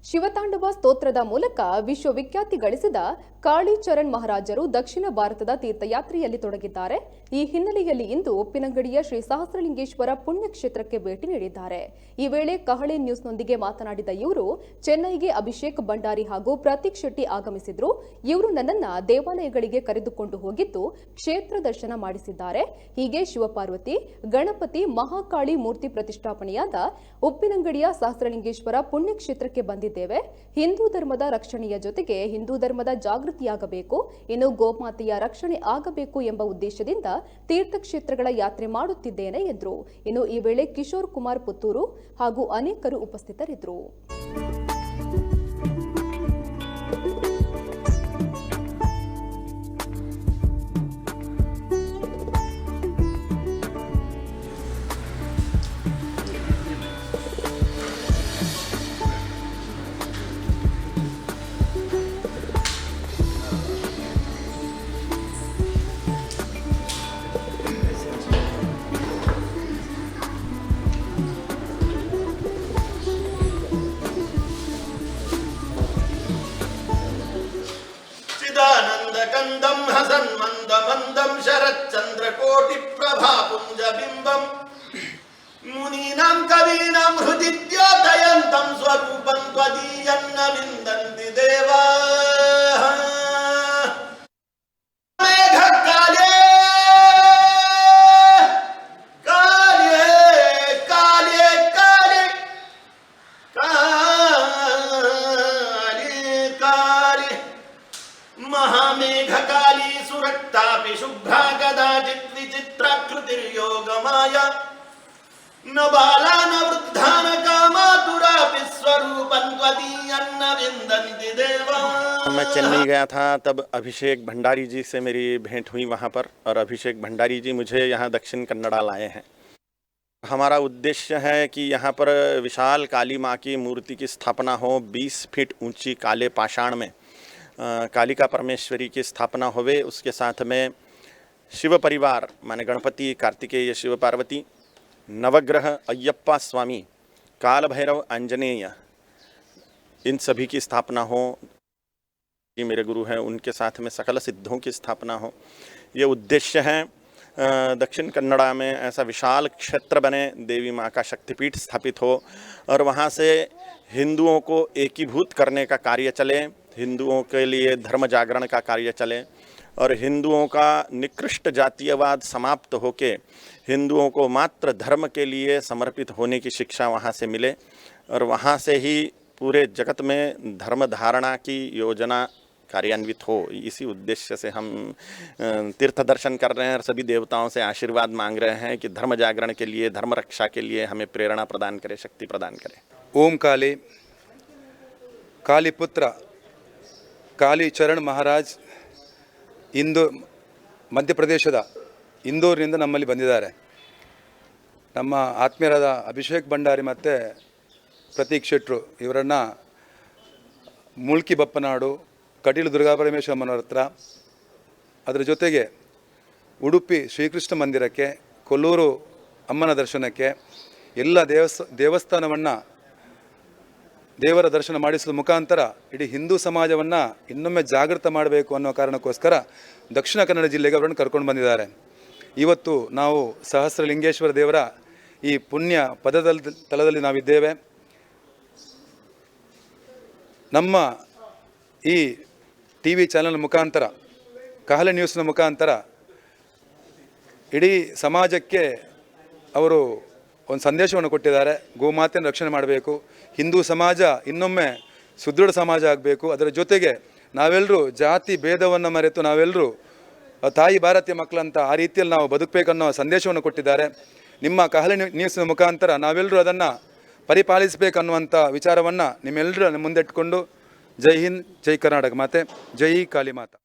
ಶಿವತಾಂಡವ ಸ್ತೋತ್ರದ ಮೂಲಕ ವಿಶ್ವವಿಖ್ಯಾತಿ ಗಳಿಸಿದ ಕಾಳಿಚರಣ್ ಮಹಾರಾಜರು ದಕ್ಷಿಣ ಭಾರತದ ತೀರ್ಥಯಾತ್ರೆಯಲ್ಲಿ ತೊಡಗಿದ್ದಾರೆ. ಈ ಹಿನ್ನೆಲೆಯಲ್ಲಿ ಇಂದು ಉಪ್ಪಿನಂಗಡಿಯ ಶ್ರೀ ಸಹಸ್ರಲಿಂಗೇಶ್ವರ ಪುಣ್ಯಕ್ಷೇತ್ರಕ್ಕೆ ಭೇಟಿ ನೀಡಿದ್ದಾರೆ. ಈ ವೇಳೆ ಕಹಳೆ ನ್ಯೂಸ್ನೊಂದಿಗೆ ಮಾತನಾಡಿದ ಇವರು, ಚೆನ್ನೈಗೆ ಅಭಿಷೇಕ್ ಭಂಡಾರಿ ಹಾಗೂ ಪ್ರತೀಕ್ ಶೆಟ್ಟಿ ಆಗಮಿಸಿದ್ರು. ಇವರು ನನ್ನನ್ನ ದೇವಾಲಯಗಳಿಗೆ ಕರೆದುಕೊಂಡು ಹೋಗಿದ್ದು ಕ್ಷೇತ್ರ ದರ್ಶನ ಮಾಡಿಸಿದ್ದಾರೆ. ಹೀಗೆ ಶಿವಪಾರ್ವತಿ, ಗಣಪತಿ, ಮಹಾಕಾಳಿ ಮೂರ್ತಿ ಪ್ರತಿಷ್ಠಾಪನೆಯಾದ ಉಪ್ಪಿನಂಗಡಿಯ ಸಹಸ್ರಲಿಂಗೇಶ್ವರ ಪುಣ್ಯಕ್ಷೇತ್ರಕ್ಕೆ ಬಂದಿದ್ದೇವೆ. ಹಿಂದೂ ಧರ್ಮದ ರಕ್ಷಣೆಯ ಜೊತೆಗೆ ಹಿಂದೂ ಧರ್ಮದ ಜಾಗೃತಿಯಾಗಬೇಕು, ಇನ್ನು ಗೋಮಾತೆಯ ರಕ್ಷಣೆ ಆಗಬೇಕು ಎಂಬ ಉದ್ದೇಶದಿಂದ ತೀರ್ಥಕ್ಷೇತ್ರಗಳ ಯಾತ್ರೆ ಮಾಡುತ್ತಿದ್ದೇನೆ ಎಂದರು. ಇನ್ನು ಈ ವೇಳೆ ಕಿಶೋರ್ ಕುಮಾರ್ ಪುತ್ತೂರು ಹಾಗೂ ಅನೇಕರು ಉಪಸ್ಥಿತರಿದ್ದರು. कंदम हसन मंद मंदम शरत चंद्रकोटि प्रभा पुंज बिंबम मुनीनां कवीनां हृदिद्योतयन्तं स्वरूपं त्वदीयन्न विन्दन्ति देवाः मेघकाले काले काले काले काले काले महामेघकाली सुरक्तापि शुभ्रा कदाचित् विचित्राकृतिर्योगमाया न बाला न वृद्धा न कामातुरापि स्वरूपं त्वदीयन्न विन्दन्ति देवाः। मैं चेन्नई गया था, तब अभिषेक भंडारी जी से मेरी भेंट हुई वहाँ पर, और अभिषेक भंडारी जी मुझे यहाँ दक्षिण कन्नड़ा लाए हैं। हमारा उद्देश्य है कि यहाँ पर विशाल काली माँ की मूर्ति की स्थापना हो। 20 फीट ऊंची काले पाषाण में कालिका परमेश्वरी की स्थापना होवे। उसके साथ में शिव परिवार माने गणपति, कार्तिकेय, शिव पार्वती, नवग्रह, अय्यप्पा स्वामी, काल भैरव, आंजनेय, इन सभी की स्थापना हो। ये मेरे गुरु हैं, उनके साथ में सकल सिद्धों की स्थापना हो। ये उद्देश्य है। दक्षिण कन्नड़ा में ऐसा विशाल क्षेत्र बने, देवी माँ का शक्तिपीठ स्थापित हो और वहाँ से हिंदुओं को एकीभूत करने का कार्य चले, हिंदुओं के लिए धर्म जागरण का कार्य चले और हिंदुओं का निकृष्ट जातीयवाद समाप्त होके हिंदुओं को मात्र धर्म के लिए समर्पित होने की शिक्षा वहाँ से मिले और वहाँ से ही पूरे जगत में धर्म धारणा की योजना कार्यान्वित हो। इसी उद्देश्य से हम तीर्थ दर्शन कर रहे हैं और सभी देवताओं से आशीर्वाद मांग रहे हैं कि धर्म जागरण के लिए, धर्म रक्षा के लिए हमें प्रेरणा प्रदान करे, शक्ति प्रदान करे। ओम काली कालीपुत्र ಕಾಳಿಚರಣ್ ಮಹಾರಾಜ್ ಮಧ್ಯಪ್ರದೇಶದ ಇಂದೋರ್ನಿಂದ ನಮ್ಮಲ್ಲಿ ಬಂದಿದ್ದಾರೆ. ನಮ್ಮ ಆತ್ಮೀಯರಾದ ಅಭಿಷೇಕ್ ಭಂಡಾರಿ ಮತ್ತು ಪ್ರತೀಕ್ ಶೆಟ್ರು ಇವರನ್ನು ಮುಲ್ಕಿ ಬಪ್ಪನಾಡು, ಕಟೀಲು ದುರ್ಗಾಪರಮೇಶ್ವರಮ್ಮನವರ ಹತ್ರ, ಅದರ ಜೊತೆಗೆ ಉಡುಪಿ ಶ್ರೀಕೃಷ್ಣ ಮಂದಿರಕ್ಕೆ, ಕೊಲ್ಲೂರು ಅಮ್ಮನ ದರ್ಶನಕ್ಕೆ, ಎಲ್ಲ ದೇವಸ್ಥಾನವನ್ನು ದೇವರ ದರ್ಶನ ಮಾಡಿಸುವ ಮುಖಾಂತರ ಇಡೀ ಹಿಂದೂ ಸಮಾಜವನ್ನು ಇನ್ನೊಮ್ಮೆ ಜಾಗೃತ ಮಾಡಬೇಕು ಅನ್ನೋ ಕಾರಣಕ್ಕೋಸ್ಕರ ದಕ್ಷಿಣ ಕನ್ನಡ ಜಿಲ್ಲೆಗೆ ಅವರನ್ನು ಕರ್ಕೊಂಡು ಬಂದಿದ್ದಾರೆ. ಇವತ್ತು ನಾವು ಸಹಸ್ರಲಿಂಗೇಶ್ವರ ದೇವರ ಈ ಪುಣ್ಯ ತಲದಲ್ಲಿ ನಾವಿದ್ದೇವೆ. ನಮ್ಮ ಈ ಟಿ ವಿ ಚಾನಲ್ ಮುಖಾಂತರ, ಕಹಳೆ ನ್ಯೂಸ್ನ ಮುಖಾಂತರ ಇಡೀ ಸಮಾಜಕ್ಕೆ ಅವರು ಒಂದು ಸಂದೇಶವನ್ನು ಕೊಟ್ಟಿದ್ದಾರೆ. ಗೋಮಾತೆಯನ್ನು ರಕ್ಷಣೆ ಮಾಡಬೇಕು, ಹಿಂದೂ ಸಮಾಜ ಇನ್ನೊಮ್ಮೆ ಸುದೃಢ ಸಮಾಜ ಆಗಬೇಕು, ಅದರ ಜೊತೆಗೆ ನಾವೆಲ್ಲರೂ ಜಾತಿ ಭೇದವನ್ನು ಮರೆತು ನಾವೆಲ್ಲರೂ ತಾಯಿ ಭಾರತೀಯ ಮಕ್ಕಳಂತ ಆ ರೀತಿಯಲ್ಲಿ ನಾವು ಬದುಕಬೇಕನ್ನೋ ಸಂದೇಶವನ್ನು ಕೊಟ್ಟಿದ್ದಾರೆ. ನಿಮ್ಮ ಕಹಳೆ ನ್ಯೂಸ್ನ ಮುಖಾಂತರ ನಾವೆಲ್ಲರೂ ಅದನ್ನು ಪರಿಪಾಲಿಸಬೇಕನ್ನುವಂಥ ವಿಚಾರವನ್ನು ನಿಮ್ಮೆಲ್ಲರೂ ಮುಂದೆ ಇಟ್ಕೊಂಡು ಜೈ ಹಿಂದ್, ಜೈ ಕರ್ನಾಟಕ ಮಾತೆ, ಜೈ ಕಾಳಿ ಮಾತಾ.